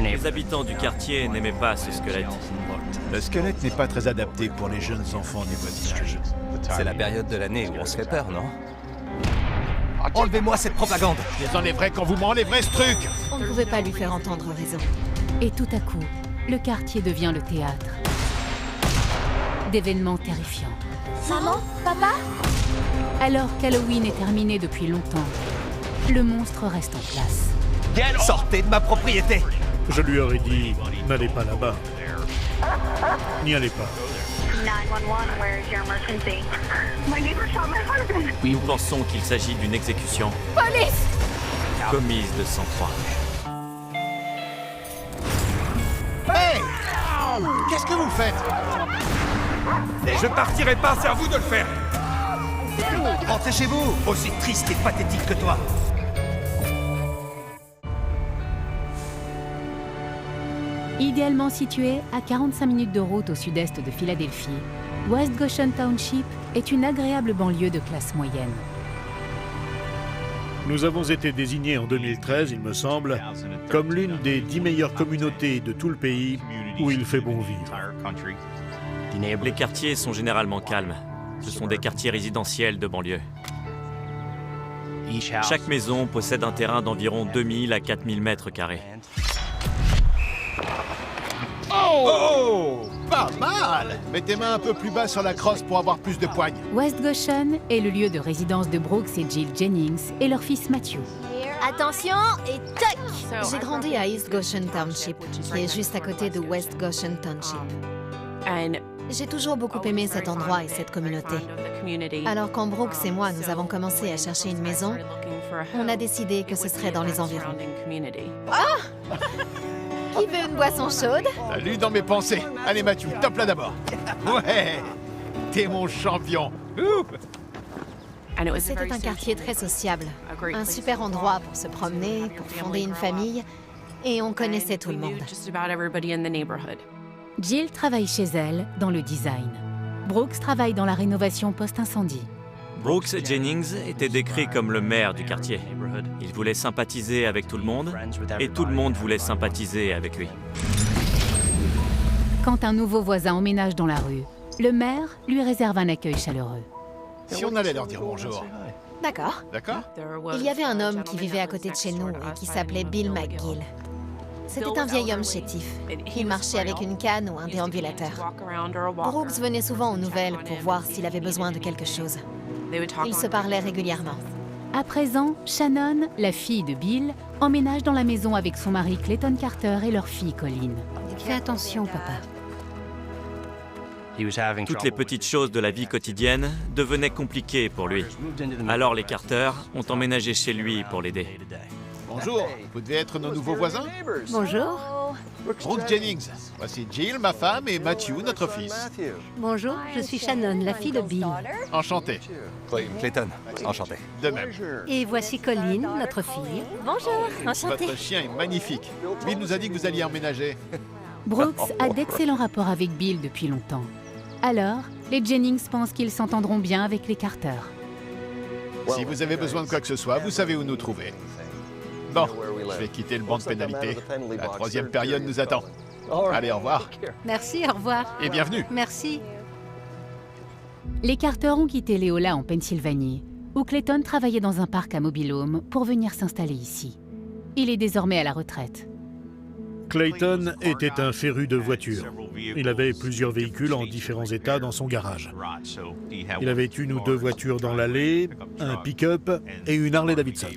Les habitants du quartier n'aimaient pas ce squelette. Le squelette n'est pas très adapté pour les jeunes enfants du voisinage. C'est la période de l'année où on se fait peur, non? Enlevez-moi cette propagande! Je les enlèverai quand vous m'enlèverez ce truc! On ne pouvait pas lui faire entendre raison. Et tout à coup, le quartier devient le théâtre d'événements terrifiants. Maman? Papa? Alors qu'Halloween est terminé depuis longtemps, le monstre reste en place. Sortez de ma propriété! Je lui aurais dit, n'allez pas là-bas. N'y allez pas. 911, where is your emergency? My neighbor shot my husband. Nous pensons qu'il s'agit d'une exécution Police! commise de sang-froid. Hey! Qu'est-ce que vous faites? Je partirai pas, c'est à vous de le faire! Rentrez chez vous, aussi triste et pathétique que toi! Idéalement situé à 45 minutes de route au sud-est de Philadelphie, West Goshen Township est une agréable banlieue de classe moyenne. Nous avons été désignés en 2013, il me semble, comme l'une des 10 meilleures communautés de tout le pays où il fait bon vivre. Les quartiers sont généralement calmes. Ce sont des quartiers résidentiels de banlieue. Chaque maison possède un terrain d'environ 2000 à 4000 mètres carrés. Oh! Pas mal! Mets tes mains un peu plus bas sur la crosse pour avoir plus de poigne. West Goshen est le lieu de résidence de Brooks et Jill Jennings et leur fils Matthew. Attention et toc! J'ai grandi à East Goshen Township, qui est juste à côté de West Goshen Township. J'ai toujours beaucoup aimé cet endroit et cette communauté. Alors quand Brooks et moi, nous avons commencé à chercher une maison, on a décidé que ce serait dans les environs. Qui veut une boisson chaude? Salut dans mes pensées. Allez Mathieu, tape là d'abord. Ouais! T'es mon champion. Ouh! C'était un quartier très sociable, un super endroit pour se promener, pour fonder une famille, et on connaissait tout le monde. Jill travaille chez elle dans le design. Brooks travaille dans la rénovation post-incendie. Brooks Jennings était décrit comme le maire du quartier. Il voulait sympathiser avec tout le monde et tout le monde voulait sympathiser avec lui. Quand un nouveau voisin emménage dans la rue, le maire lui réserve un accueil chaleureux. Si on allait leur dire bonjour. D'accord. D'accord? Il y avait un homme qui vivait à côté de chez nous et qui s'appelait Bill McGill. C'était un vieil homme chétif. Il marchait avec une canne ou un déambulateur. Brooks venait souvent aux nouvelles pour voir s'il avait besoin de quelque chose. Ils se parlaient régulièrement. À présent, Shannon, la fille de Bill, emménage dans la maison avec son mari Clayton Carter et leur fille Colleen. Fais attention, papa. Toutes les petites choses de la vie quotidienne devenaient compliquées pour lui. Alors les Carter ont emménagé chez lui pour l'aider. Bonjour, vous devez être nos nouveaux voisins? Bonjour. Brooke Jennings. Voici Jill, ma femme, et Matthew, notre fils. Bonjour, je suis Shannon, la fille de Bill. Enchanté. Clayton, enchanté. De même. Et voici Colleen, notre fille. Bonjour, enchantée. Votre chien est magnifique. Bill nous a dit que vous alliez emménager. Brooks a d'excellents rapports avec Bill depuis longtemps. Alors, les Jennings pensent qu'ils s'entendront bien avec les Carter. Si vous avez besoin de quoi que ce soit, vous savez où nous trouver. Bon, je vais quitter le banc de pénalité. La troisième période nous attend. Allez, au revoir. Merci, au revoir. Et bienvenue. Merci. Les Carter ont quitté Léola en Pennsylvanie, où Clayton travaillait dans un parc à Mobile Home pour venir s'installer ici. Il est désormais à la retraite. Clayton était un féru de voitures. Il avait plusieurs véhicules en différents états dans son garage. Il avait une ou deux voitures dans l'allée, un pick-up et une Harley Davidson.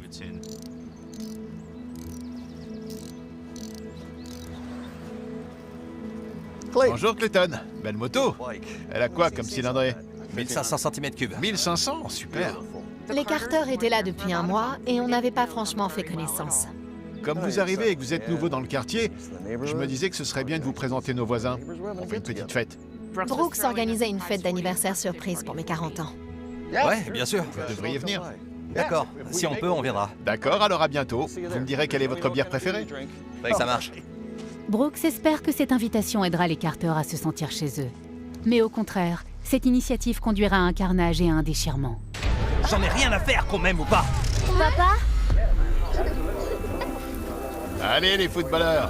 Bonjour Clayton. Belle moto. Elle a quoi comme cylindrée? 1500 cm3. 1500, super. Les Carter étaient là depuis un mois et on n'avait pas franchement fait connaissance. Comme vous arrivez et que vous êtes nouveau dans le quartier, je me disais que ce serait bien de vous présenter nos voisins. On fait une petite fête. Brooks organisait une fête d'anniversaire surprise pour mes 40 ans. Ouais, bien sûr. Vous devriez venir. D'accord. Si on peut, on viendra. D'accord, alors à bientôt. Vous me direz quelle est votre bière préférée? Ça marche. Brooks espère que cette invitation aidera les Carter à se sentir chez eux. Mais au contraire, cette initiative conduira à un carnage et à un déchirement. J'en ai rien à faire qu'on m'aime ou pas. Papa? Allez, les footballeurs!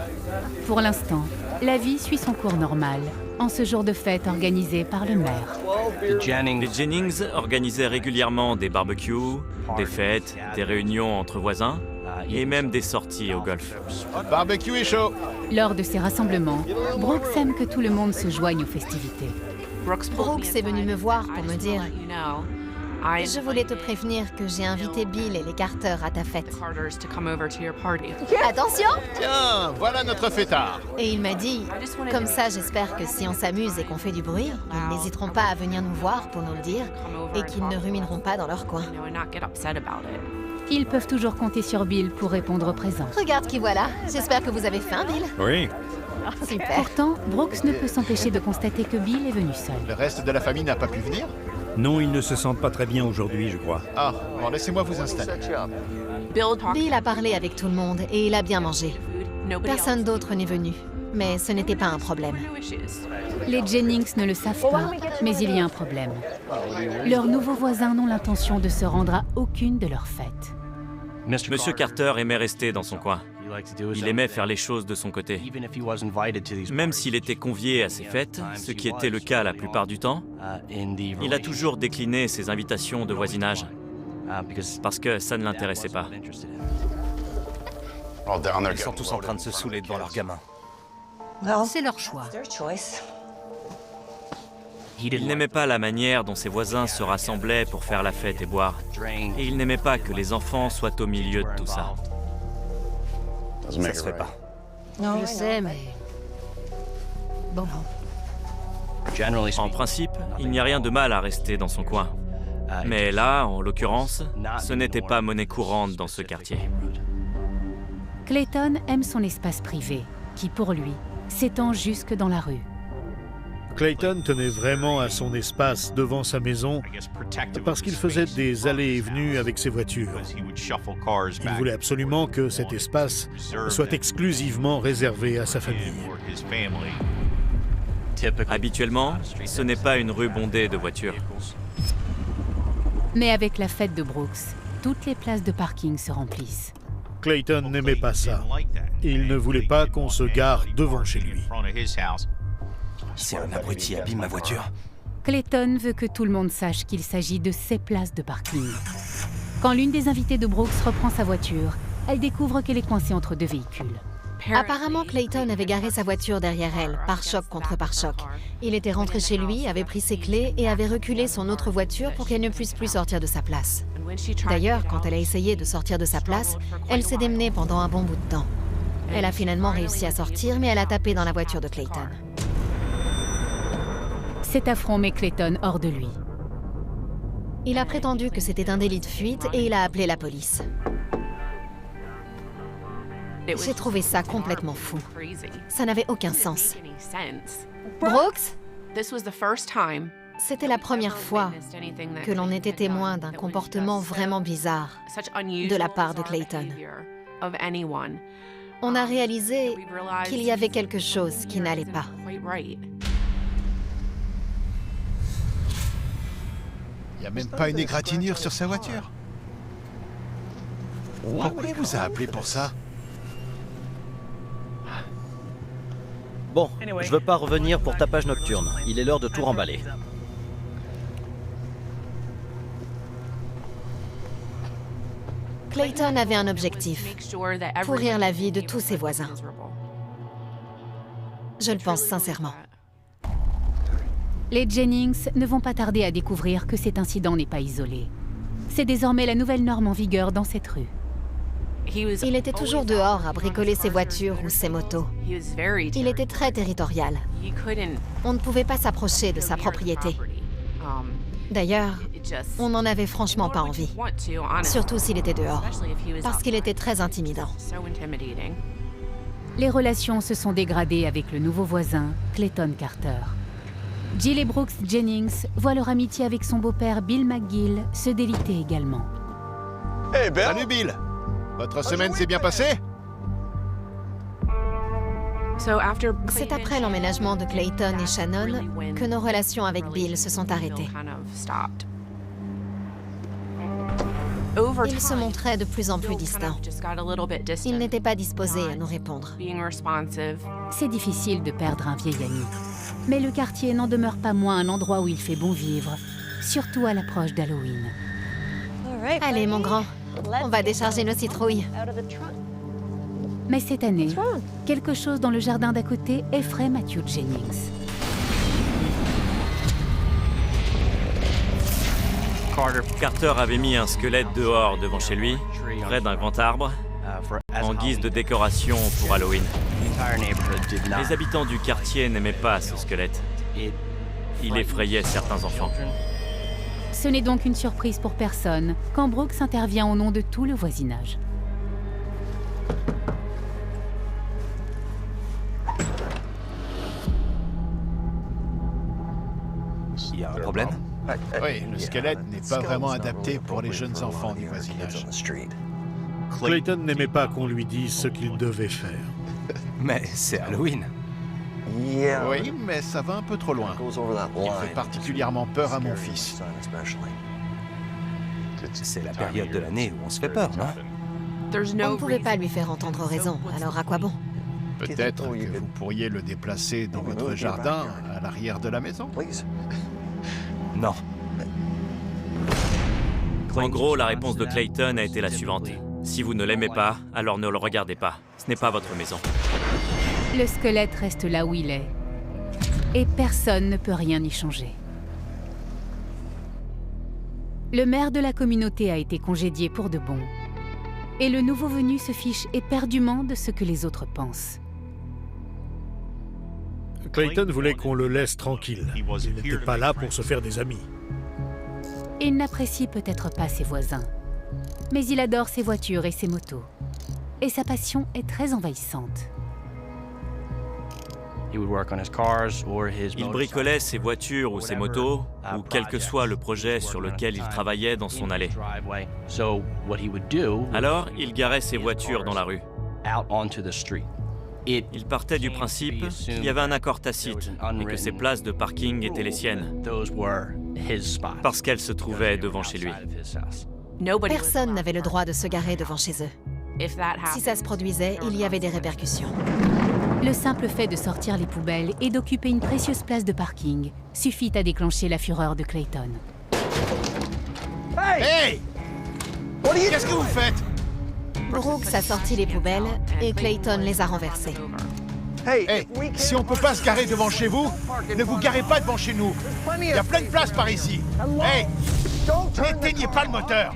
Pour l'instant, la vie suit son cours normal, en ce jour de fête organisé par le maire. Les Jennings organisaient régulièrement des barbecues, des fêtes, des réunions entre voisins et même des sorties au golf. Barbecue est chaud! Lors de ces rassemblements, Brooks aime que tout le monde se joigne aux festivités. Brooks est venu me voir pour me dire « Je voulais te prévenir que j'ai invité Bill et les Carter à ta fête. Attention !» Tiens, voilà notre fêtard! Et il m'a dit « Comme ça, j'espère que si on s'amuse et qu'on fait du bruit, ils n'hésiteront pas à venir nous voir pour nous le dire et qu'ils ne rumineront pas dans leur coin. » Ils peuvent toujours compter sur Bill pour répondre présent. Regarde qui voilà. J'espère que vous avez faim, Bill. Oui. Super. Pourtant, Brooks ne peut s'empêcher de constater que Bill est venu seul. Le reste de la famille n'a pas pu venir? Non, ils ne se sentent pas très bien aujourd'hui, je crois. Ah, bon, laissez-moi vous installer. Bill a parlé avec tout le monde et il a bien mangé. Personne d'autre n'est venu. Mais ce n'était pas un problème. Les Jennings ne le savent pas, mais il y a un problème. Leurs nouveaux voisins n'ont l'intention de se rendre à aucune de leurs fêtes. Monsieur Carter aimait rester dans son coin. Il aimait faire les choses de son côté. Même s'il était convié à ces fêtes, ce qui était le cas la plupart du temps, il a toujours décliné ses invitations de voisinage, parce que ça ne l'intéressait pas. Ils sont tous en train de se saouler devant leurs gamins. C'est leur choix. Il n'aimait pas la manière dont ses voisins se rassemblaient pour faire la fête et boire. Et il n'aimait pas que les enfants soient au milieu de tout ça. Ça se fait pas. Je sais, mais... Bon. En principe, il n'y a rien de mal à rester dans son coin. Mais là, en l'occurrence, ce n'était pas monnaie courante dans ce quartier. Clayton aime son espace privé, qui pour lui s'étend jusque dans la rue. Clayton tenait vraiment à son espace devant sa maison parce qu'il faisait des allées et venues avec ses voitures. Il voulait absolument que cet espace soit exclusivement réservé à sa famille. Habituellement, ce n'est pas une rue bondée de voitures. Mais avec la fête de Brooks, toutes les places de parking se remplissent. Clayton n'aimait pas ça. Il ne voulait pas qu'on se gare devant chez lui. Si un abruti abîme ma voiture. Clayton veut que tout le monde sache qu'il s'agit de ses places de parking. Quand l'une des invitées de Brooks reprend sa voiture, elle découvre qu'elle est coincée entre deux véhicules. Apparemment, Clayton avait garé sa voiture derrière elle, pare-choc contre pare-choc. Il était rentré chez lui, avait pris ses clés et avait reculé son autre voiture pour qu'elle ne puisse plus sortir de sa place. D'ailleurs, quand elle a essayé de sortir de sa place, elle s'est démenée pendant un bon bout de temps. Elle a finalement réussi à sortir, mais elle a tapé dans la voiture de Clayton. Cet affront met Clayton hors de lui. Il a prétendu que c'était un délit de fuite et il a appelé la police. J'ai trouvé ça complètement fou. Ça n'avait aucun sens. Brooks, c'était la première fois que l'on était témoin d'un comportement vraiment bizarre de la part de Clayton. On a réalisé qu'il y avait quelque chose qui n'allait pas. Il n'y a même pas une égratignure sur sa voiture. Pourquoi il vous a appelé pour ça? Bon, je veux pas revenir pour tapage nocturne. Il est l'heure de tout remballer. Clayton avait un objectif, pourrir la vie de tous ses voisins. Je le pense sincèrement. Les Jennings ne vont pas tarder à découvrir que cet incident n'est pas isolé. C'est désormais la nouvelle norme en vigueur dans cette rue. Il était toujours dehors à bricoler ses voitures ou ses motos. Il était très territorial. On ne pouvait pas s'approcher de sa propriété. D'ailleurs, on n'en avait franchement pas envie. Surtout s'il était dehors, parce qu'il était très intimidant. Les relations se sont dégradées avec le nouveau voisin, Clayton Carter. Jill et Brooks Jennings voient leur amitié avec son beau-père Bill McGill se déliter également. Salut Bill! Votre semaine s'est bien passée? C'est après l'emménagement de Clayton et Shannon que nos relations avec Bill se sont arrêtées. Il se montrait de plus en plus distant. Il n'était pas disposé à nous répondre. C'est difficile de perdre un vieil ami. Mais le quartier n'en demeure pas moins un endroit où il fait bon vivre, surtout à l'approche d'Halloween. Allez, mon grand, on va décharger nos citrouilles. Mais cette année, quelque chose dans le jardin d'à côté effraie Matthew Jennings. Carter avait mis un squelette dehors devant chez lui, près d'un grand arbre, en guise de décoration pour Halloween. Les habitants du quartier n'aimaient pas ce squelette. Il effrayait certains enfants. Ce n'est donc une surprise pour personne quand Brooks intervient au nom de tout le voisinage. Il y a un problème? Oui, le squelette n'est pas vraiment adapté pour les jeunes enfants du voisinage. Clayton n'aimait pas qu'on lui dise ce qu'il devait faire. Mais c'est Halloween. Oui, mais ça va un peu trop loin. Il fait particulièrement peur à mon fils. C'est la période de l'année où on se fait peur, non? On ne pouvait pas lui faire entendre raison, alors à quoi bon? Peut-être que vous pourriez le déplacer dans votre jardin, à l'arrière de la maison. Non. En gros, la réponse de Clayton a été la suivante. Si vous ne l'aimez pas, alors ne le regardez pas. Ce n'est pas votre maison. Le squelette reste là où il est. Et personne ne peut rien y changer. Le maire de la communauté a été congédié pour de bon. Et le nouveau venu se fiche éperdument de ce que les autres pensent. Clayton voulait qu'on le laisse tranquille. Il n'était pas là pour se faire des amis. Il n'apprécie peut-être pas ses voisins. Mais il adore ses voitures et ses motos. Et sa passion est très envahissante. Il bricolait ses voitures ou ses motos, ou quel que soit le projet sur lequel il travaillait dans son allée. Alors, il garait ses voitures dans la rue. Il partait du principe qu'il y avait un accord tacite et que ces places de parking étaient les siennes, parce qu'elles se trouvaient devant chez lui. Personne n'avait le droit de se garer devant chez eux. Si ça se produisait, il y avait des répercussions. Le simple fait de sortir les poubelles et d'occuper une précieuse place de parking suffit à déclencher la fureur de Clayton. Hey! Qu'est-ce que vous faites? Brooks a sorti les poubelles et Clayton les a renversées. Hey, si on peut pas se garer devant chez vous, ne vous garez pas devant chez nous. Il y a plein de place par ici. Hey! N'éteignez pas le moteur!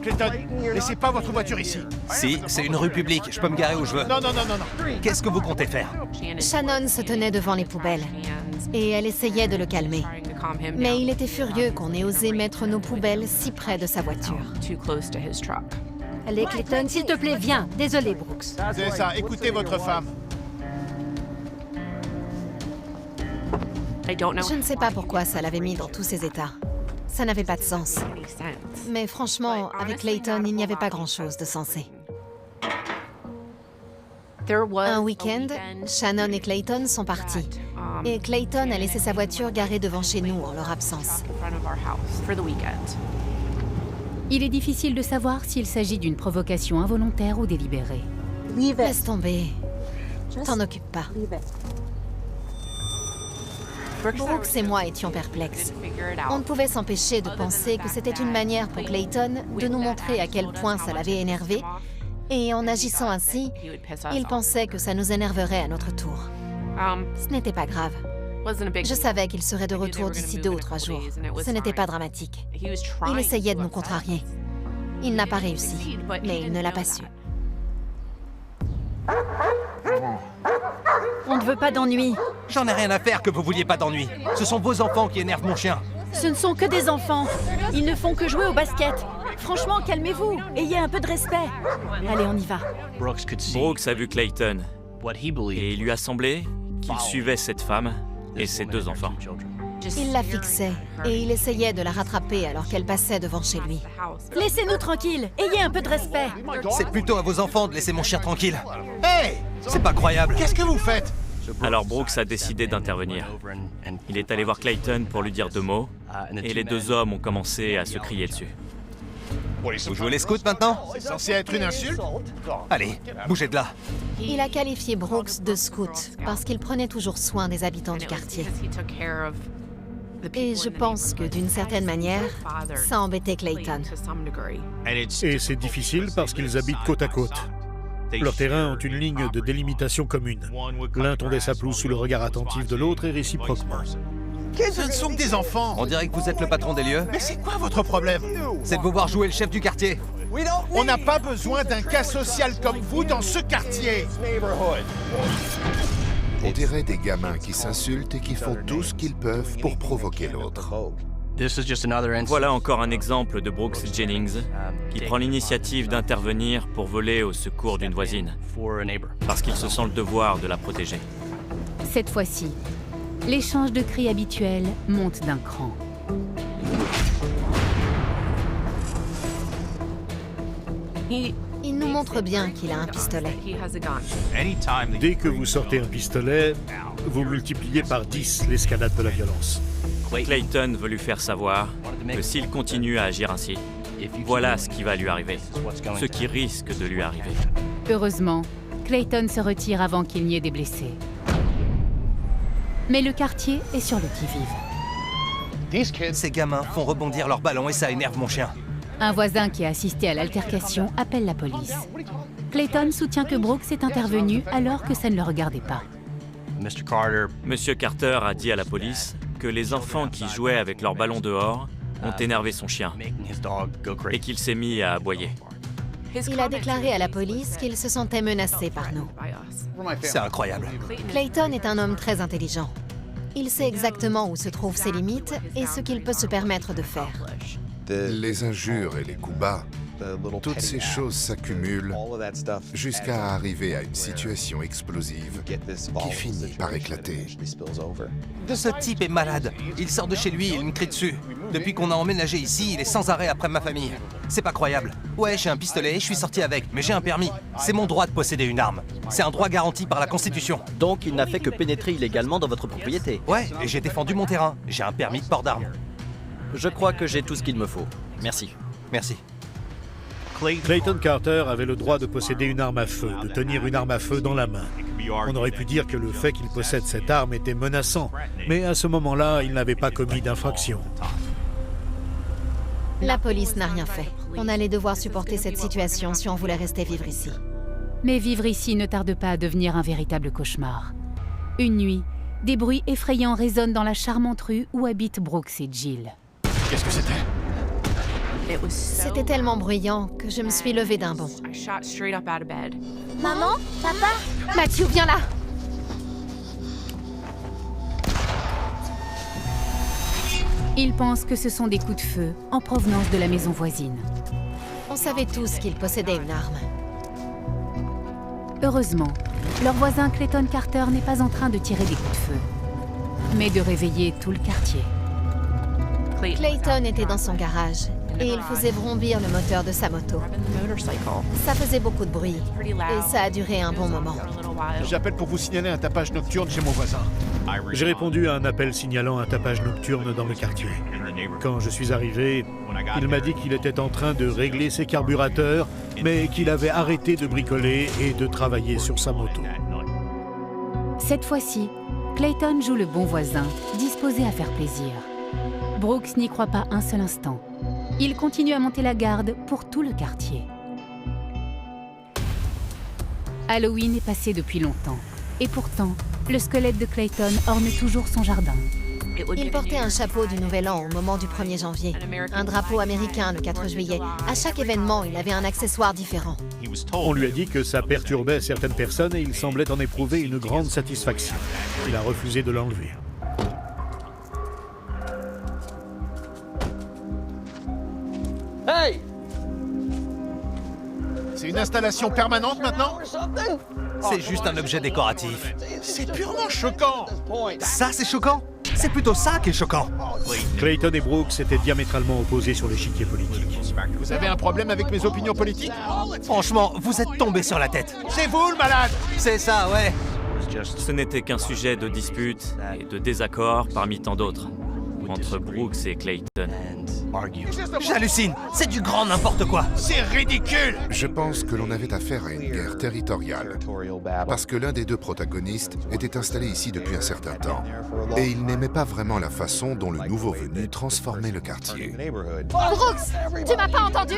Clayton, laissez pas votre voiture ici. Si, c'est une rue publique, je peux me garer où je veux. Non. Qu'est-ce que vous comptez faire? Shannon se tenait devant les poubelles et elle essayait de le calmer. Mais il était furieux qu'on ait osé mettre nos poubelles si près de sa voiture. Allez, Clayton, s'il te plaît, viens. Désolé, Brooks. C'est ça, écoutez votre femme. Je ne sais pas pourquoi ça l'avait mis dans tous ces états. Ça n'avait pas de sens. Mais franchement, avec Clayton, il n'y avait pas grand-chose de sensé. Un week-end, Shannon et Clayton sont partis. Et Clayton a laissé sa voiture garée devant chez nous en leur absence. Il est difficile de savoir s'il s'agit d'une provocation involontaire ou délibérée. Laisse tomber. T'en occupe pas. Brooks et moi étions perplexes. On ne pouvait s'empêcher de penser que c'était une manière pour Clayton de nous montrer à quel point ça l'avait énervé. Et en agissant ainsi, il pensait que ça nous énerverait à notre tour. Ce n'était pas grave. Je savais qu'il serait de retour d'ici 2 ou 3 jours. Ce n'était pas dramatique. Il essayait de nous contrarier. Il n'a pas réussi, mais il ne l'a pas su. On ne veut pas d'ennui. J'en ai rien à faire que vous vouliez pas d'ennui. Ce sont vos enfants qui énervent mon chien. Ce ne sont que des enfants. Ils ne font que jouer au basket. Franchement, calmez-vous. Ayez un peu de respect. Allez, on y va. Brooks a vu Clayton et il lui a semblé qu'il suivait cette femme et ses 2 enfants. Il la fixait et il essayait de la rattraper alors qu'elle passait devant chez lui. Laissez-nous tranquilles. Ayez un peu de respect. C'est plutôt à vos enfants de laisser mon chien tranquille. Hey! C'est pas croyable. Qu'est-ce que vous faites? Alors Brooks a décidé d'intervenir. Il est allé voir Clayton pour lui dire 2 mots, et les 2 hommes ont commencé à se crier dessus. Vous jouez les scouts maintenant? C'est censé être une insulte? Allez, bougez de là. Il a qualifié Brooks de scout parce qu'il prenait toujours soin des habitants du quartier. Et je pense que d'une certaine manière, ça embêtait Clayton. Et c'est difficile parce qu'ils habitent côte à côte. Leurs terrains ont une ligne de délimitation commune. L'un tondait sa pelouse sous le regard attentif de l'autre et réciproquement. Ce ne sont que des enfants. On dirait que vous êtes le patron des lieux. Mais c'est quoi votre problème? C'est de vous voir jouer le chef du quartier. On n'a pas besoin d'un cas social comme vous dans ce quartier. On dirait des gamins qui s'insultent et qui font tout ce qu'ils peuvent pour provoquer l'autre. Voilà encore un exemple de Brooks Jennings qui prend l'initiative d'intervenir pour voler au secours d'une voisine, parce qu'il se sent le devoir de la protéger. Cette fois-ci, l'échange de cris habituel monte d'un cran. Il nous montre bien qu'il a un pistolet. Dès que vous sortez un pistolet, vous multipliez par 10 l'escalade de la violence. Clayton veut lui faire savoir que s'il continue à agir ainsi, voilà ce qui va lui arriver, ce qui risque de lui arriver. Heureusement, Clayton se retire avant qu'il n'y ait des blessés. Mais le quartier est sur le qui-vive. Ces gamins font rebondir leurs ballons et ça énerve mon chien. Un voisin qui a assisté à l'altercation appelle la police. Clayton soutient que Brooks est intervenu alors que ça ne le regardait pas. Monsieur Carter a dit à la police que les enfants qui jouaient avec leurs ballons dehors ont énervé son chien et qu'il s'est mis à aboyer. Il a déclaré à la police qu'il se sentait menacé par nous. C'est incroyable. Clayton est un homme très intelligent. Il sait exactement où se trouvent ses limites et ce qu'il peut se permettre de faire. Les injures et les coups bas, toutes ces choses s'accumulent jusqu'à arriver à une situation explosive qui finit par éclater. Ce type est malade. Il sort de chez lui et il me crie dessus. Depuis qu'on a emménagé ici, il est sans arrêt après ma famille. C'est pas croyable. Ouais, j'ai un pistolet, je suis sorti avec, mais j'ai un permis. C'est mon droit de posséder une arme. C'est un droit garanti par la Constitution. Donc il n'a fait que pénétrer illégalement dans votre propriété. Ouais, et j'ai défendu mon terrain. J'ai un permis de port d'armes. Je crois que j'ai tout ce qu'il me faut. Merci. Merci. Clayton Carter avait le droit de posséder une arme à feu, de tenir une arme à feu dans la main. On aurait pu dire que le fait qu'il possède cette arme était menaçant, mais à ce moment-là, il n'avait pas commis d'infraction. La police n'a rien fait. On allait devoir supporter cette situation si on voulait rester vivre ici. Mais vivre ici ne tarde pas à devenir un véritable cauchemar. Une nuit, des bruits effrayants résonnent dans la charmante rue où habitent Brooks et Jill. Qu'est-ce que c'était? C'était tellement bruyant que je me suis levée d'un bond. Maman? Papa? Matthew, viens là! Ils pensent que ce sont des coups de feu en provenance de la maison voisine. On savait tous qu'il possédait une arme. Heureusement, leur voisin Clayton Carter n'est pas en train de tirer des coups de feu, mais de réveiller tout le quartier. Clayton était dans son garage et il faisait vrombir le moteur de sa moto. Ça faisait beaucoup de bruit et ça a duré un bon moment. J'appelle pour vous signaler un tapage nocturne chez mon voisin. J'ai répondu à un appel signalant un tapage nocturne dans le quartier. Quand je suis arrivé, il m'a dit qu'il était en train de régler ses carburateurs, mais qu'il avait arrêté de bricoler et de travailler sur sa moto. Cette fois-ci, Clayton joue le bon voisin, disposé à faire plaisir. Brooks n'y croit pas un seul instant. Il continue à monter la garde pour tout le quartier. Halloween est passé depuis longtemps. Et pourtant, le squelette de Clayton orne toujours son jardin. Il portait un chapeau du Nouvel An au moment du 1er janvier, un drapeau américain le 4 juillet. À chaque événement, il avait un accessoire différent. On lui a dit que ça perturbait certaines personnes et il semblait en éprouver une grande satisfaction. Il a refusé de l'enlever. Hey! C'est une installation permanente maintenant? C'est juste un objet décoratif. C'est purement choquant! Ça, c'est choquant? C'est plutôt ça qui est choquant. Clayton et Brooks étaient diamétralement opposés sur l'échiquier politique. Vous avez un problème avec mes opinions politiques? Franchement, vous êtes tombé sur la tête. C'est vous le malade! C'est ça, ouais. Ce n'était qu'un sujet de dispute et de désaccord parmi tant d'autres. entre Brooks et Clayton. J'hallucine. C'est du grand n'importe quoi. C'est ridicule! Je pense que l'on avait affaire à une guerre territoriale. Parce que l'un des deux protagonistes était installé ici depuis un certain temps. Et il n'aimait pas vraiment la façon dont le nouveau venu transformait le quartier. Brooks, tu m'as pas entendu?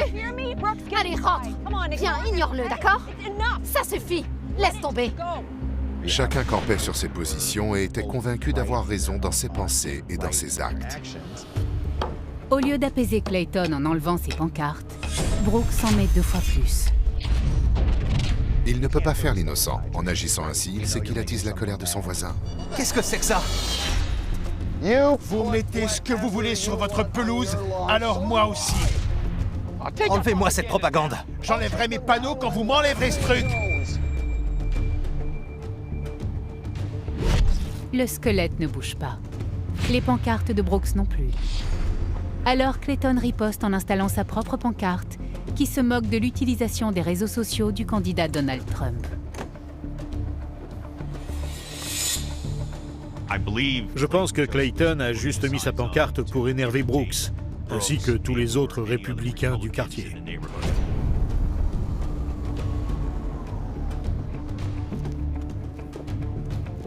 Allez, rentre. Viens, ignore-le, d'accord? Ça suffit. Laisse tomber. Chacun campait sur ses positions et était convaincu d'avoir raison dans ses pensées et dans ses actes. Au lieu d'apaiser Clayton en enlevant ses pancartes, Brooks en met 2 fois plus. Il ne peut pas faire l'innocent. En agissant ainsi, il sait qu'il attise la colère de son voisin. Qu'est-ce que c'est que ça? Vous mettez ce que vous voulez sur votre pelouse, alors moi aussi. Enlevez-moi cette propagande. J'enlèverai mes panneaux quand vous m'enlèverez ce truc. Le squelette ne bouge pas. Les pancartes de Brooks non plus. Alors Clayton riposte en installant sa propre pancarte, qui se moque de l'utilisation des réseaux sociaux du candidat Donald Trump. Je pense que Clayton a juste mis sa pancarte pour énerver Brooks, ainsi que tous les autres républicains du quartier.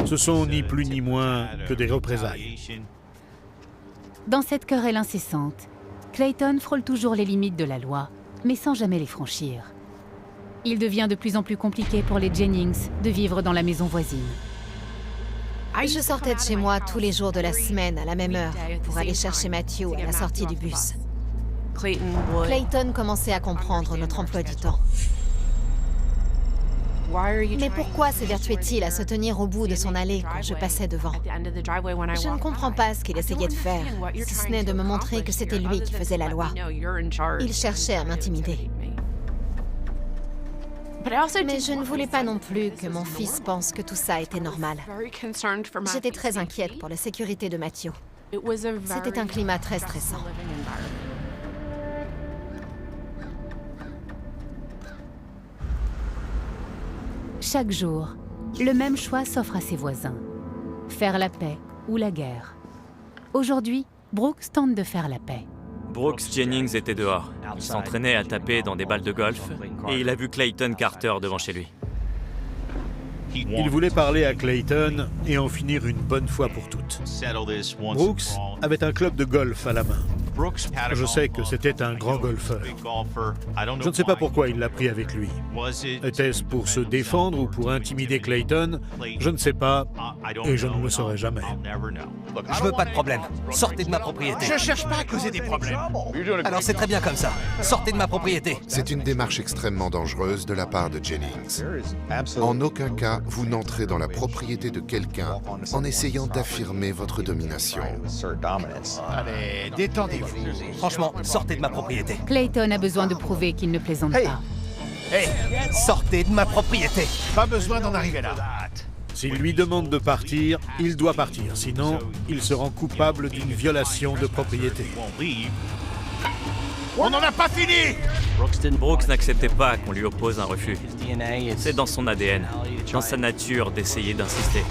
Ce sont ni plus ni moins que des représailles. Dans cette querelle incessante, Clayton frôle toujours les limites de la loi, mais sans jamais les franchir. Il devient de plus en plus compliqué pour les Jennings de vivre dans la maison voisine. Je sortais de chez moi tous les jours de la semaine à la même heure pour aller chercher Matthew à la sortie du bus. Clayton commençait à comprendre notre emploi du temps. Mais pourquoi s'évertuait-il à se tenir au bout de son allée quand je passais devant? Je ne comprends pas ce qu'il essayait de faire, si ce n'est de me montrer que c'était lui qui faisait la loi. Il cherchait à m'intimider. Mais je ne voulais pas non plus que mon fils pense que tout ça était normal. J'étais très inquiète pour la sécurité de Matthew. C'était un climat très stressant. Chaque jour, le même choix s'offre à ses voisins. Faire la paix ou la guerre. Aujourd'hui, Brooks tente de faire la paix. Brooks Jennings était dehors. Il s'entraînait à taper dans des balles de golf et il a vu Clayton Carter devant chez lui. Il voulait parler à Clayton et en finir une bonne fois pour toutes. Brooks avait un club de golf à la main. Je sais que c'était un grand golfeur. Je ne sais pas pourquoi il l'a pris avec lui. Était-ce pour se défendre ou pour intimider Clayton? Je ne sais pas, et je ne le saurai jamais. Je veux pas de problème. Sortez de ma propriété. Je cherche pas à causer des problèmes. Alors c'est très bien comme ça. Sortez de ma propriété. C'est une démarche extrêmement dangereuse de la part de Jennings. En aucun cas, vous n'entrez dans la propriété de quelqu'un en essayant d'affirmer votre domination. Allez, détendez-vous. Franchement, sortez de ma propriété. Clayton a besoin de prouver qu'il ne plaisante pas. Hey, sortez de ma propriété. Pas besoin d'en arriver là. S'il lui demande de partir, il doit partir. Sinon, il se rend coupable d'une violation de propriété. On n'en a pas fini! Brooks n'acceptait pas qu'on lui oppose un refus. C'est dans son ADN, dans sa nature d'essayer d'insister.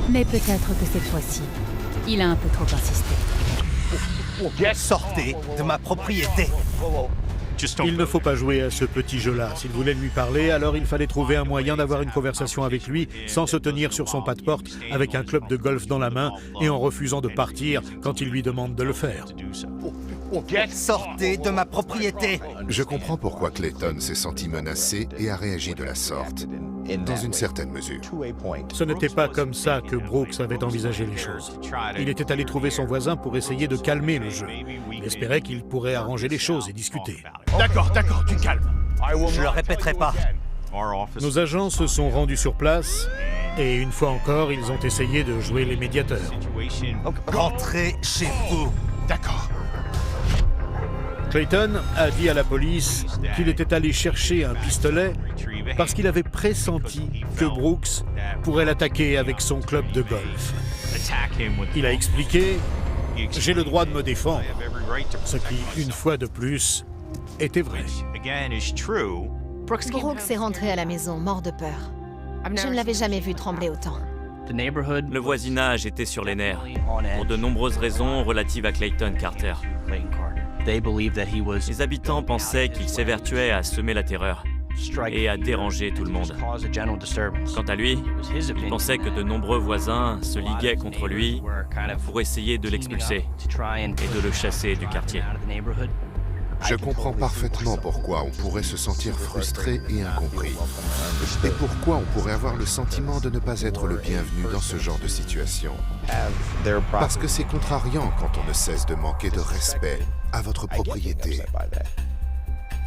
Mais peut-être que cette fois-ci, il a un peu trop insisté. Sortez de ma propriété. Il ne faut pas jouer à ce petit jeu-là. S'il voulait lui parler, alors il fallait trouver un moyen d'avoir une conversation avec lui sans se tenir sur son pas de porte avec un club de golf dans la main et en refusant de partir quand il lui demande de le faire. Sortez de ma propriété. Je comprends pourquoi Clayton s'est senti menacé et a réagi de la sorte, dans une certaine mesure. Ce n'était pas comme ça que Brooks avait envisagé les choses. Il était allé trouver son voisin pour essayer de calmer le jeu. Il espérait qu'il pourrait arranger les choses et discuter. D'accord, du calme. Je le répéterai pas. Nos agents se sont rendus sur place et une fois encore, ils ont essayé de jouer les médiateurs. Rentrez chez vous. D'accord. Clayton a dit à la police qu'il était allé chercher un pistolet parce qu'il avait pressenti que Brooks pourrait l'attaquer avec son club de golf. Il a expliqué « J'ai le droit de me défendre », ce qui, une fois de plus, était vrai. Brooks est rentré à la maison, mort de peur. Je ne l'avais jamais vu trembler autant. Le voisinage était sur les nerfs, pour de nombreuses raisons relatives à Clayton Carter. Les habitants pensaient qu'il s'évertuait à semer la terreur et à déranger tout le monde. Quant à lui, il pensait que de nombreux voisins se liguaient contre lui pour essayer de l'expulser et de le chasser du quartier. Je comprends parfaitement pourquoi on pourrait se sentir frustré et incompris. Et pourquoi on pourrait avoir le sentiment de ne pas être le bienvenu dans ce genre de situation. Parce que c'est contrariant quand on ne cesse de manquer de respect à votre propriété.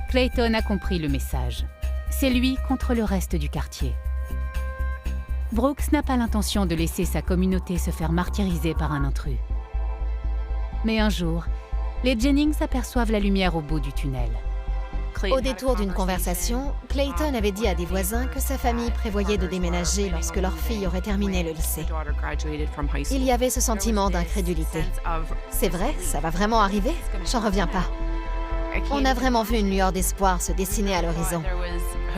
Clayton a compris le message. C'est lui contre le reste du quartier. Brooks n'a pas l'intention de laisser sa communauté se faire martyriser par un intrus. Mais un jour, les Jennings aperçoivent la lumière au bout du tunnel. Au détour d'une conversation, Clayton avait dit à des voisins que sa famille prévoyait de déménager lorsque leur fille aurait terminé le lycée. Il y avait ce sentiment d'incrédulité. C'est vrai, ça va vraiment arriver? J'en reviens pas. On a vraiment vu une lueur d'espoir se dessiner à l'horizon.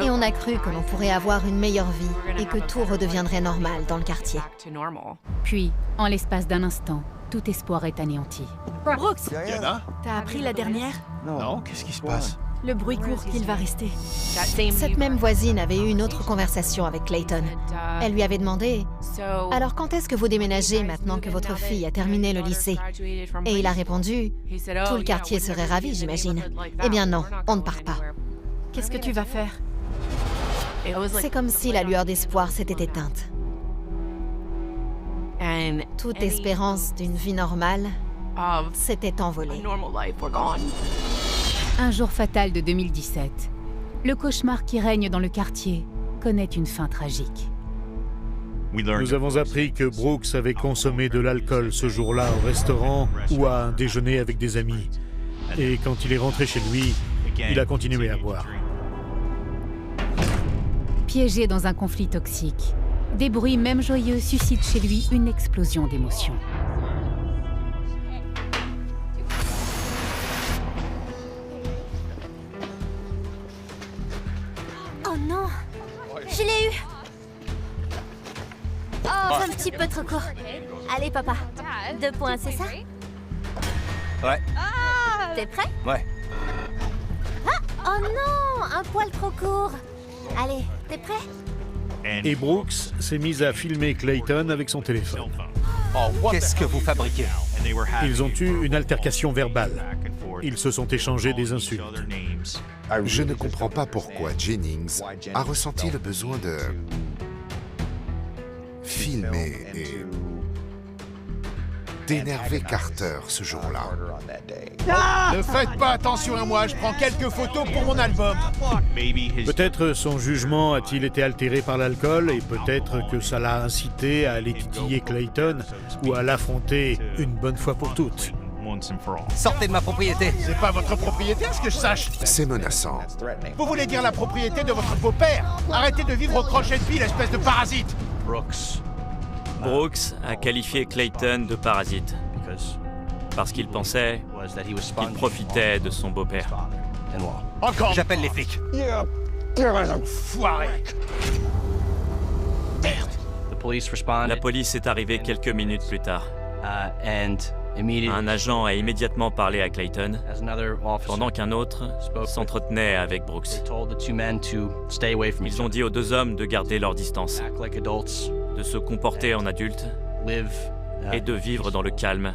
Et on a cru que l'on pourrait avoir une meilleure vie et que tout redeviendrait normal dans le quartier. Puis, en l'espace d'un instant, tout espoir est anéanti. Brooks, Yana? t'as appris la dernière? Non, qu'est-ce qui se passe? Le bruit court qu'il va rester. Cette même voisine avait eu une autre conversation avec Clayton. Elle lui avait demandé « Alors quand est-ce que vous déménagez maintenant que votre fille a terminé le lycée ?» Et il a répondu « Tout le quartier serait ravi, j'imagine. » Eh bien non, on ne part pas. Qu'est-ce que tu vas faire? C'est comme si la lueur d'espoir s'était éteinte. Toute espérance d'une vie normale s'était envolée. Un jour fatal de 2017. Le cauchemar qui règne dans le quartier connaît une fin tragique. Nous avons appris que Brooks avait consommé de l'alcool ce jour-là au restaurant ou à un déjeuner avec des amis. Et quand il est rentré chez lui, il a continué à boire. Piégé dans un conflit toxique, des bruits même joyeux suscitent chez lui une explosion d'émotions. Oh non! Je l'ai eu! Oh, un petit peu trop court. Allez, papa. 2 points, c'est ça? Ouais. T'es prêt? Ouais. Ah! Oh non! Un poil trop court. Allez, t'es prêt? Et Brooks s'est mis à filmer Clayton avec son téléphone. Qu'est-ce que vous fabriquez? Ils ont eu une altercation verbale. Ils se sont échangés des insultes. Je ne comprends pas pourquoi Jennings a ressenti le besoin de filmer et d'énerver Carter ce jour-là. Ne faites pas attention à moi, je prends quelques photos pour mon album. Peut-être son jugement a-t-il été altéré par l'alcool et peut-être que ça l'a incité à aller titiller Clayton ou à l'affronter une bonne fois pour toutes. Sortez de ma propriété! C'est pas votre propriété, à ce que je sache. C'est menaçant. Vous voulez dire la propriété de votre beau-père? Arrêtez de vivre au crochet de pile, espèce de parasite. Brooks a qualifié Clayton de parasite parce qu'il pensait qu'il profitait de son beau-père. Encore. J'appelle les flics. Foiré. La police est arrivée quelques minutes plus tard. Un agent a immédiatement parlé à Clayton, pendant qu'un autre s'entretenait avec Brooks. Ils ont dit aux 2 hommes de garder leur distance, de se comporter en adultes et de vivre dans le calme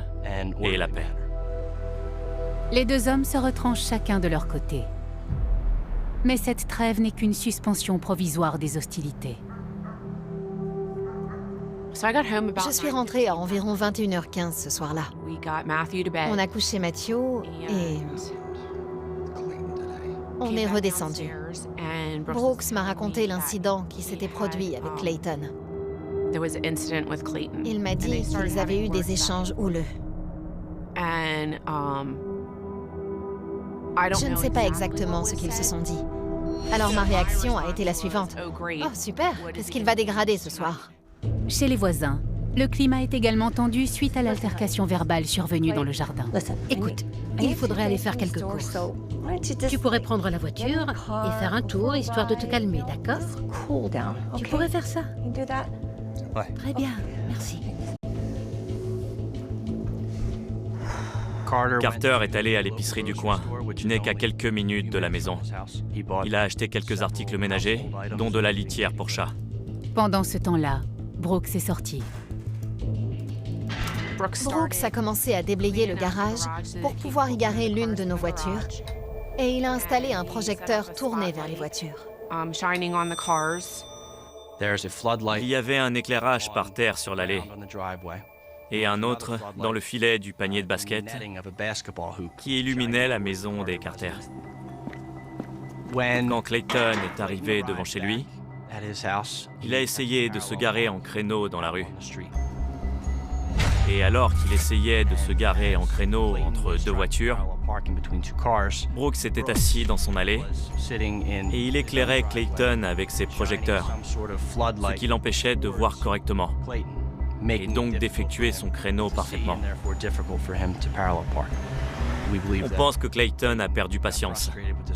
et la paix. Les 2 hommes se retranchent chacun de leur côté. Mais cette trêve n'est qu'une suspension provisoire des hostilités. Je suis rentrée à environ 21h15 ce soir-là. On a couché Matthew et on est redescendu. Brooks m'a raconté l'incident qui s'était produit avec Clayton. Il m'a dit qu'ils avaient eu des échanges houleux. Je ne sais pas exactement ce qu'ils se sont dit. Alors ma réaction a été la suivante. Oh super, qu'est-ce qu'il va dégrader ce soir? Chez les voisins, le climat est également tendu suite à l'altercation verbale survenue dans le jardin. Écoute, il faudrait aller faire quelques courses. Tu pourrais prendre la voiture et faire un tour, histoire de te calmer, d'accord? Tu pourrais faire ça. Ouais. Très bien, merci. Carter est allé à l'épicerie du coin, qui n'est qu'à quelques minutes de la maison. Il a acheté quelques articles ménagers, dont de la litière pour chat. Pendant ce temps-là, Brooks est sorti. Brooks a commencé à déblayer le garage pour pouvoir y garer l'une de nos voitures et il a installé un projecteur tourné vers les voitures. Il y avait un éclairage par terre sur l'allée et un autre dans le filet du panier de basket qui illuminait la maison des Carter. Quand Clayton est arrivé devant chez lui, il a essayé de se garer en créneau dans la rue. Et alors qu'il essayait de se garer en créneau entre deux voitures, Brooks était assis dans son allée et il éclairait Clayton avec ses projecteurs, ce qui l'empêchait de voir correctement et donc d'effectuer son créneau parfaitement. On pense que Clayton a perdu patience,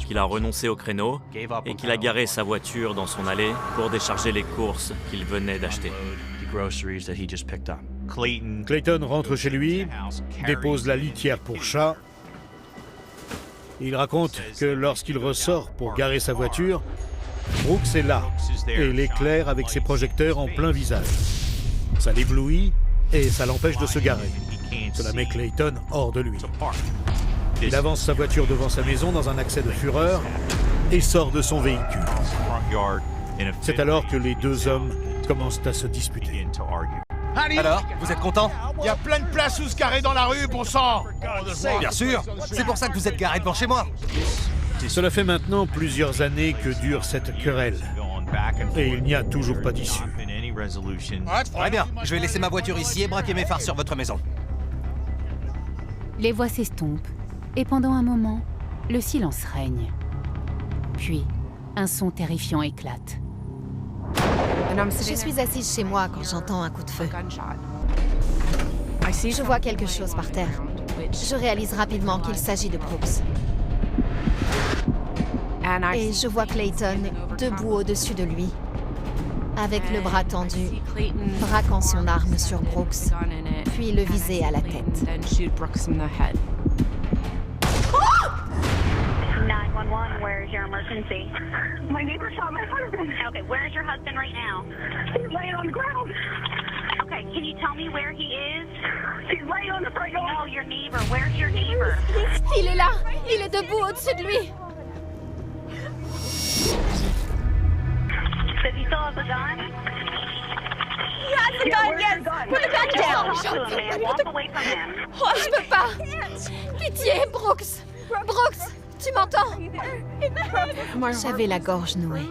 qu'il a renoncé au créneau et qu'il a garé sa voiture dans son allée pour décharger les courses qu'il venait d'acheter. Clayton rentre chez lui, dépose la litière pour chat. Il raconte que lorsqu'il ressort pour garer sa voiture, Brooks est là et l'éclaire avec ses projecteurs en plein visage. Ça l'éblouit et ça l'empêche de se garer. Cela met Clayton hors de lui. Il avance sa voiture devant sa maison dans un accès de fureur et sort de son véhicule. C'est alors que les deux hommes commencent à se disputer. Alors, vous êtes content? Il y a plein de places où se garer dans la rue, bon sang! Bien sûr! C'est pour ça que vous êtes garé devant chez moi! Cela fait maintenant plusieurs années que dure cette querelle. Et il n'y a toujours pas d'issue. Très bien, je vais laisser ma voiture ici et braquer mes phares sur votre maison. Les voix s'estompent, et pendant un moment, le silence règne. Puis, un son terrifiant éclate. Je suis assise chez moi quand j'entends un coup de feu. Je vois quelque chose par terre. Je réalise rapidement qu'il s'agit de Brooks. Et je vois Clayton debout au-dessus de lui, avec le bras tendu, braquant son arme sur Brooks, puis le viser à la tête. 911, where's your emergency? My neighbor shot my husband. Okay, where's your husband right now? He's laying on the ground. Okay, can you tell me where he is? He's laying on the front yard. No, your neighbor. Where's your neighbor? Il est là! Il est debout au-dessus de lui! Does he still have the gun? He has the gun, yes! Put the gun down! Walk away from him. Oh, je peux pas! Pitié, Brooks! Brooks! Tu m'entends? J'avais la gorge nouée.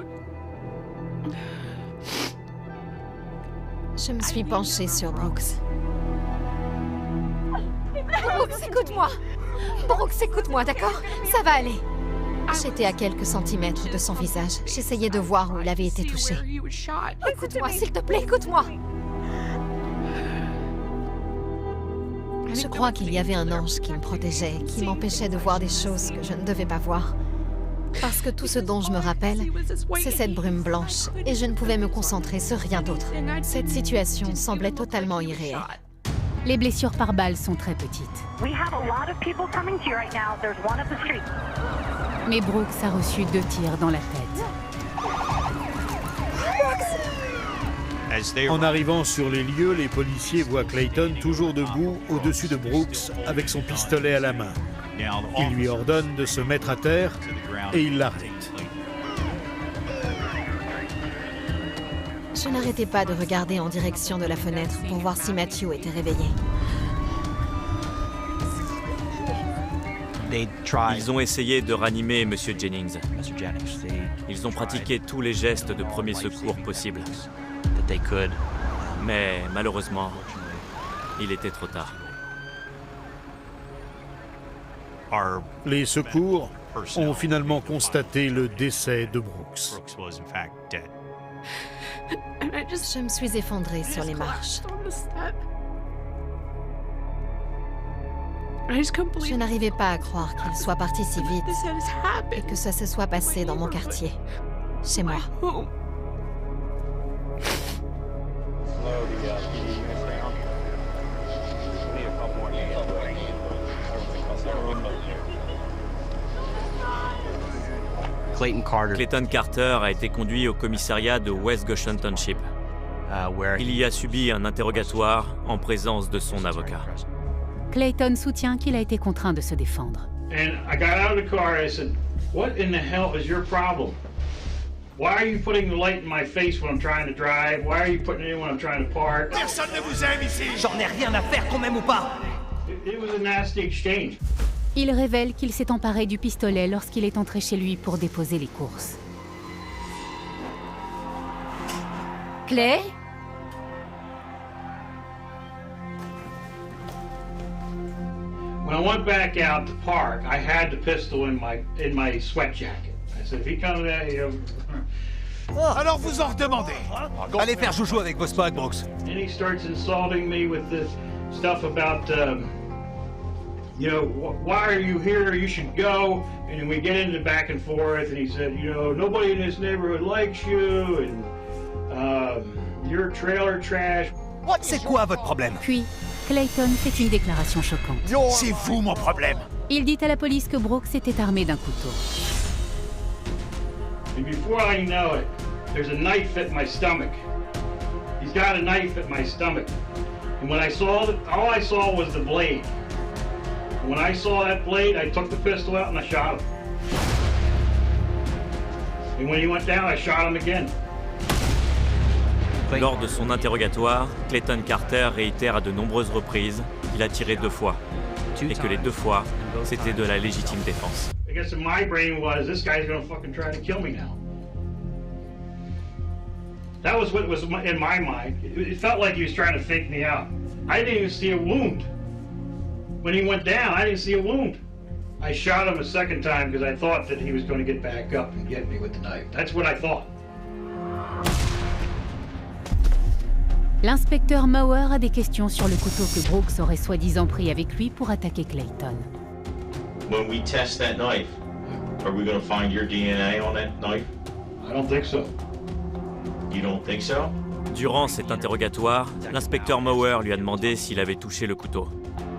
Je me suis penchée sur Brooks. Brooks, écoute-moi! Brooks, écoute-moi, d'accord? Ça va aller. J'étais à quelques centimètres de son visage. J'essayais de voir où il avait été touché. Écoute-moi, s'il te plaît, écoute-moi! Je crois qu'il y avait un ange qui me protégeait, qui m'empêchait de voir des choses que je ne devais pas voir. Parce que tout ce dont je me rappelle, c'est cette brume blanche, et je ne pouvais me concentrer sur rien d'autre. Cette situation semblait totalement irréelle. Les blessures par balle sont très petites. Mais Brooks a reçu 2 tirs dans la tête. En arrivant sur les lieux, les policiers voient Clayton toujours debout au-dessus de Brooks avec son pistolet à la main. Il lui ordonne de se mettre à terre et il l'arrête. Je n'arrêtais pas de regarder en direction de la fenêtre pour voir si Matthew était réveillé. Ils ont essayé de ranimer M. Jennings. Ils ont pratiqué tous les gestes de premier secours possibles. Mais malheureusement, il était trop tard. Les secours ont finalement constaté le décès de Brooks. Je me suis effondrée sur les marches. Je n'arrivais pas à croire qu'il soit parti si vite et que ça se soit passé dans mon quartier, chez moi. Clayton Carter a été conduit au commissariat de West Goshen Township. Il y a subi un interrogatoire en présence de son avocat. Clayton soutient qu'il a été contraint de se défendre. And I got out of the car and I said, "What in the hell is your problem? Why are you putting the light in my face when I'm trying to drive? Why are you putting it in when I'm trying to park?" Personne ne vous aime ici. J'en ai rien à faire qu'on m'aime ou pas. It was a nasty exchange. Il révèle qu'il s'est emparé du pistolet lorsqu'il est entré chez lui pour déposer les courses. Clay? When I went back out to park, I had the pistol in my sweat jacket. I said, if he comes at you... Alors vous en redemandez. Allez faire joujou avec vos spots, Brooks. And he starts insulting me with this stuff about, you know, why are you here? You should go. And then we get into back and forth, and he said, you know, nobody in this neighborhood likes you, and you're trailer trash. C'est quoi votre problème? Puis, Clayton fait une déclaration choquante. C'est vous mon problème. Il dit à la police que Brooks était armé d'un couteau. And before I know it, there's a knife at my stomach. He's got a knife at my stomach. And when I saw it, all I saw was the blade. And when I saw that blade, I took the pistol out and I shot him. And when he went down, I shot him again. Lors de son interrogatoire, Clayton Carter réitère à de nombreuses reprises qu'il a tiré 2 fois, et que les 2 fois, c'était de la légitime défense. I guess in my brain was, this guy's gonna fucking try to kill me now. That was what was in my mind. It felt like he was trying to fake me out. I didn't even see a wound. When he went down, I didn't see a wound. I shot him a second time because I thought that he was going to get back up and get me with the knife. That's what I thought. L'inspecteur Mauer a des questions sur le couteau que Brooks aurait soi-disant pris avec lui pour attaquer Clayton. When we test that knife, are we going to find your DNA on that knife? I don't think so. You don't think so? Durant cet interrogatoire, l'inspecteur Mauer lui a demandé s'il avait touché le couteau.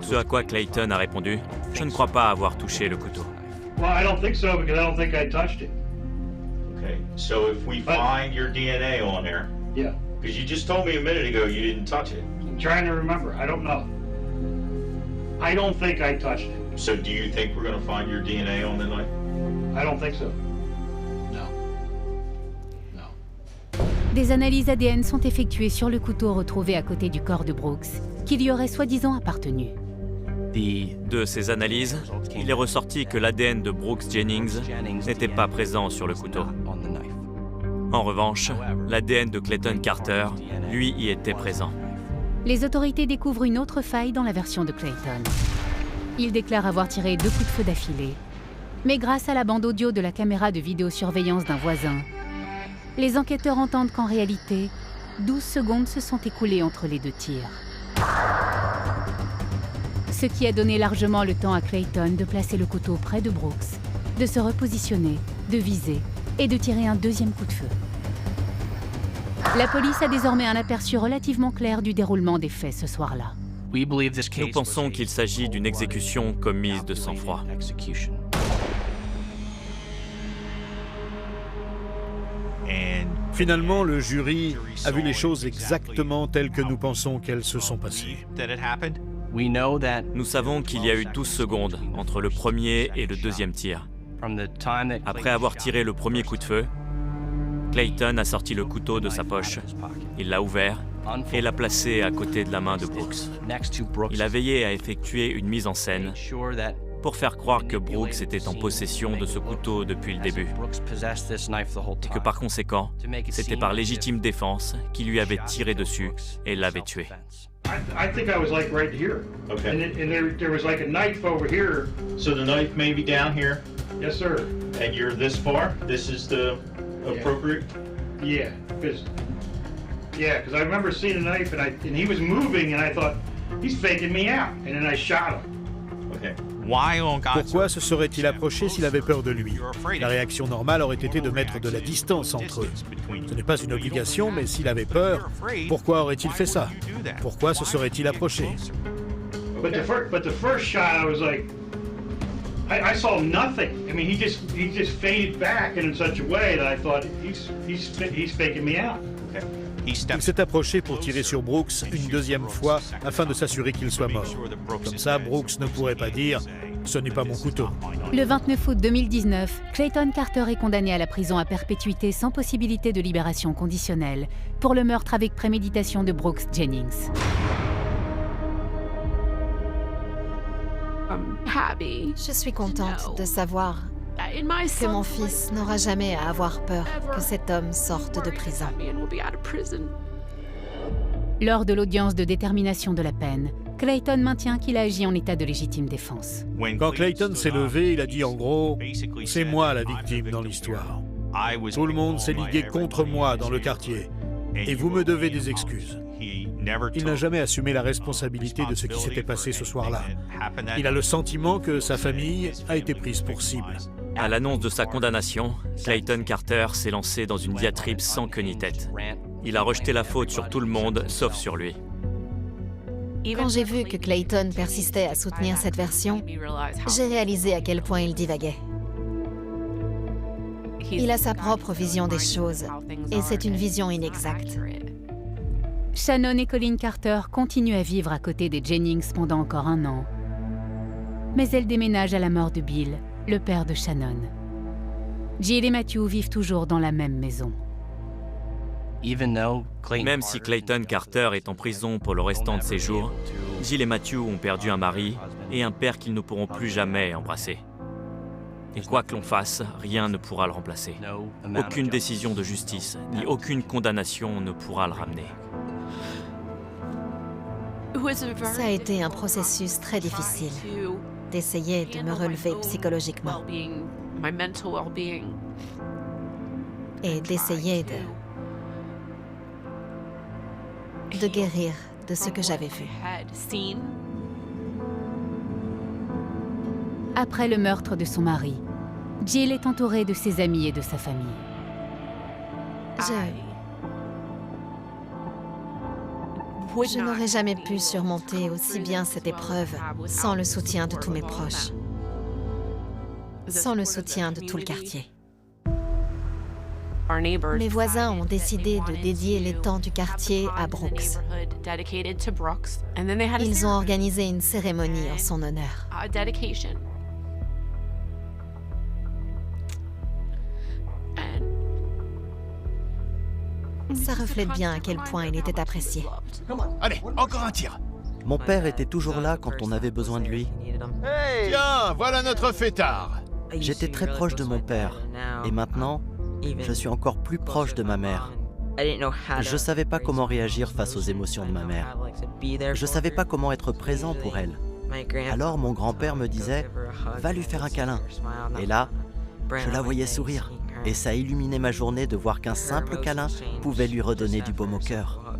Ce à quoi Clayton a répondu « Je ne crois pas avoir touché le couteau. » Well, I don't think so because I don't think I touched it. Okay, so if we find your DNA on there... Yeah. Because you just told me a minute ago you didn't touch it. I'm trying to remember. I don't know. I don't think I touched it. So do you think we're going to find your DNA on the knife? I don't think so. No. No. Des analyses ADN sont effectuées sur le couteau retrouvé à côté du corps de Brooks, qui lui aurait soi-disant appartenu. De ces analyses, il est ressorti que l'ADN de Brooks Jennings n'était pas présent sur le couteau. En revanche, l'ADN de Clayton Carter, lui, y était présent. Les autorités découvrent une autre faille dans la version de Clayton. Il déclare avoir tiré 2 coups de feu d'affilée. Mais grâce à la bande audio de la caméra de vidéosurveillance d'un voisin, les enquêteurs entendent qu'en réalité, 12 secondes se sont écoulées entre les 2 tirs. Ce qui a donné largement le temps à Clayton de placer le couteau près de Brooks, de se repositionner, de viser et de tirer un 2e coup de feu. La police a désormais un aperçu relativement clair du déroulement des faits ce soir-là. Nous pensons qu'il s'agit d'une exécution commise de sang-froid. Finalement, le jury a vu les choses exactement telles que nous pensons qu'elles se sont passées. Nous savons qu'il y a eu 12 secondes entre le premier et le 2e tir. Après avoir tiré le premier coup de feu, Clayton a sorti le couteau de sa poche. Il l'a ouvert et l'a placé à côté de la main de Brooks. Il a veillé à effectuer une mise en scène pour faire croire que Brooks était en possession de ce couteau depuis le début. Et que par conséquent, c'était par légitime défense qu'il lui avait tiré dessus et l'avait tué. I think I was like right here. Okay. And there was like a knife over here. So the knife may be down here? Yes, sir. And you're this far? This is the appropriate? Yeah, because I remember seeing a knife and he was moving and I thought, he's faking me out. And then I shot him. Okay. Pourquoi se serait-il approché s'il avait peur de lui? La réaction normale aurait été de mettre de la distance entre eux. Ce n'est pas une obligation, mais s'il avait peur, pourquoi aurait-il fait ça? Pourquoi se serait-il approché? But the first shot, I was like, I saw nothing. I mean, he just faded back in such a way that I thought he's faking me out. Il s'est approché pour tirer sur Brooks une deuxième fois afin de s'assurer qu'il soit mort. Comme ça, Brooks ne pourrait pas dire « ce n'est pas mon couteau ». Le 29 août 2019, Clayton Carter est condamné à la prison à perpétuité sans possibilité de libération conditionnelle pour le meurtre avec préméditation de Brooks Jennings. Je suis contente de savoir que mon fils n'aura jamais à avoir peur que cet homme sorte de prison. Lors de l'audience de détermination de la peine, Clayton maintient qu'il a agi en état de légitime défense. Quand Clayton s'est levé, il a dit en gros « c'est moi la victime dans l'histoire. Tout le monde s'est ligué contre moi dans le quartier et vous me devez des excuses. » Il n'a jamais assumé la responsabilité de ce qui s'était passé ce soir-là. Il a le sentiment que sa famille a été prise pour cible. À l'annonce de sa condamnation, Clayton Carter s'est lancé dans une diatribe sans queue ni tête. Il a rejeté la faute sur tout le monde, sauf sur lui. Quand j'ai vu que Clayton persistait à soutenir cette version, j'ai réalisé à quel point il divaguait. Il a sa propre vision des choses, et c'est une vision inexacte. Shannon et Colleen Carter continuent à vivre à côté des Jennings pendant encore 1 an. Mais elles déménagent à la mort de Bill, le père de Shannon. Jill et Matthew vivent toujours dans la même maison. Même si Clayton Carter est en prison pour le restant de ses jours, Jill et Matthew ont perdu un mari et un père qu'ils ne pourront plus jamais embrasser. Et quoi que l'on fasse, rien ne pourra le remplacer. Aucune décision de justice, ni aucune condamnation ne pourra le ramener. Ça a été un processus très difficile, d'essayer de me relever psychologiquement et d'essayer de guérir de ce que j'avais vu. Après le meurtre de son mari, Jill est entourée de ses amis et de sa famille. Je n'aurais jamais pu surmonter aussi bien cette épreuve sans le soutien de tous mes proches, sans le soutien de tout le quartier. Mes voisins ont décidé de dédier les temps du quartier à Brooks. Ils ont organisé une cérémonie en son honneur. Ça reflète bien à quel point il était apprécié. Allez, encore un tir. Mon père était toujours là quand on avait besoin de lui. Hey, tiens, voilà notre fêtard. J'étais très proche de mon père. Et maintenant, je suis encore plus proche de ma mère. Je ne savais pas comment réagir face aux émotions de ma mère. Je ne savais pas comment être présent pour elle. Alors mon grand-père me disait « Va lui faire un câlin ». Et là, je la voyais sourire. Et ça illuminait ma journée de voir qu'un simple câlin pouvait lui redonner du baume au cœur.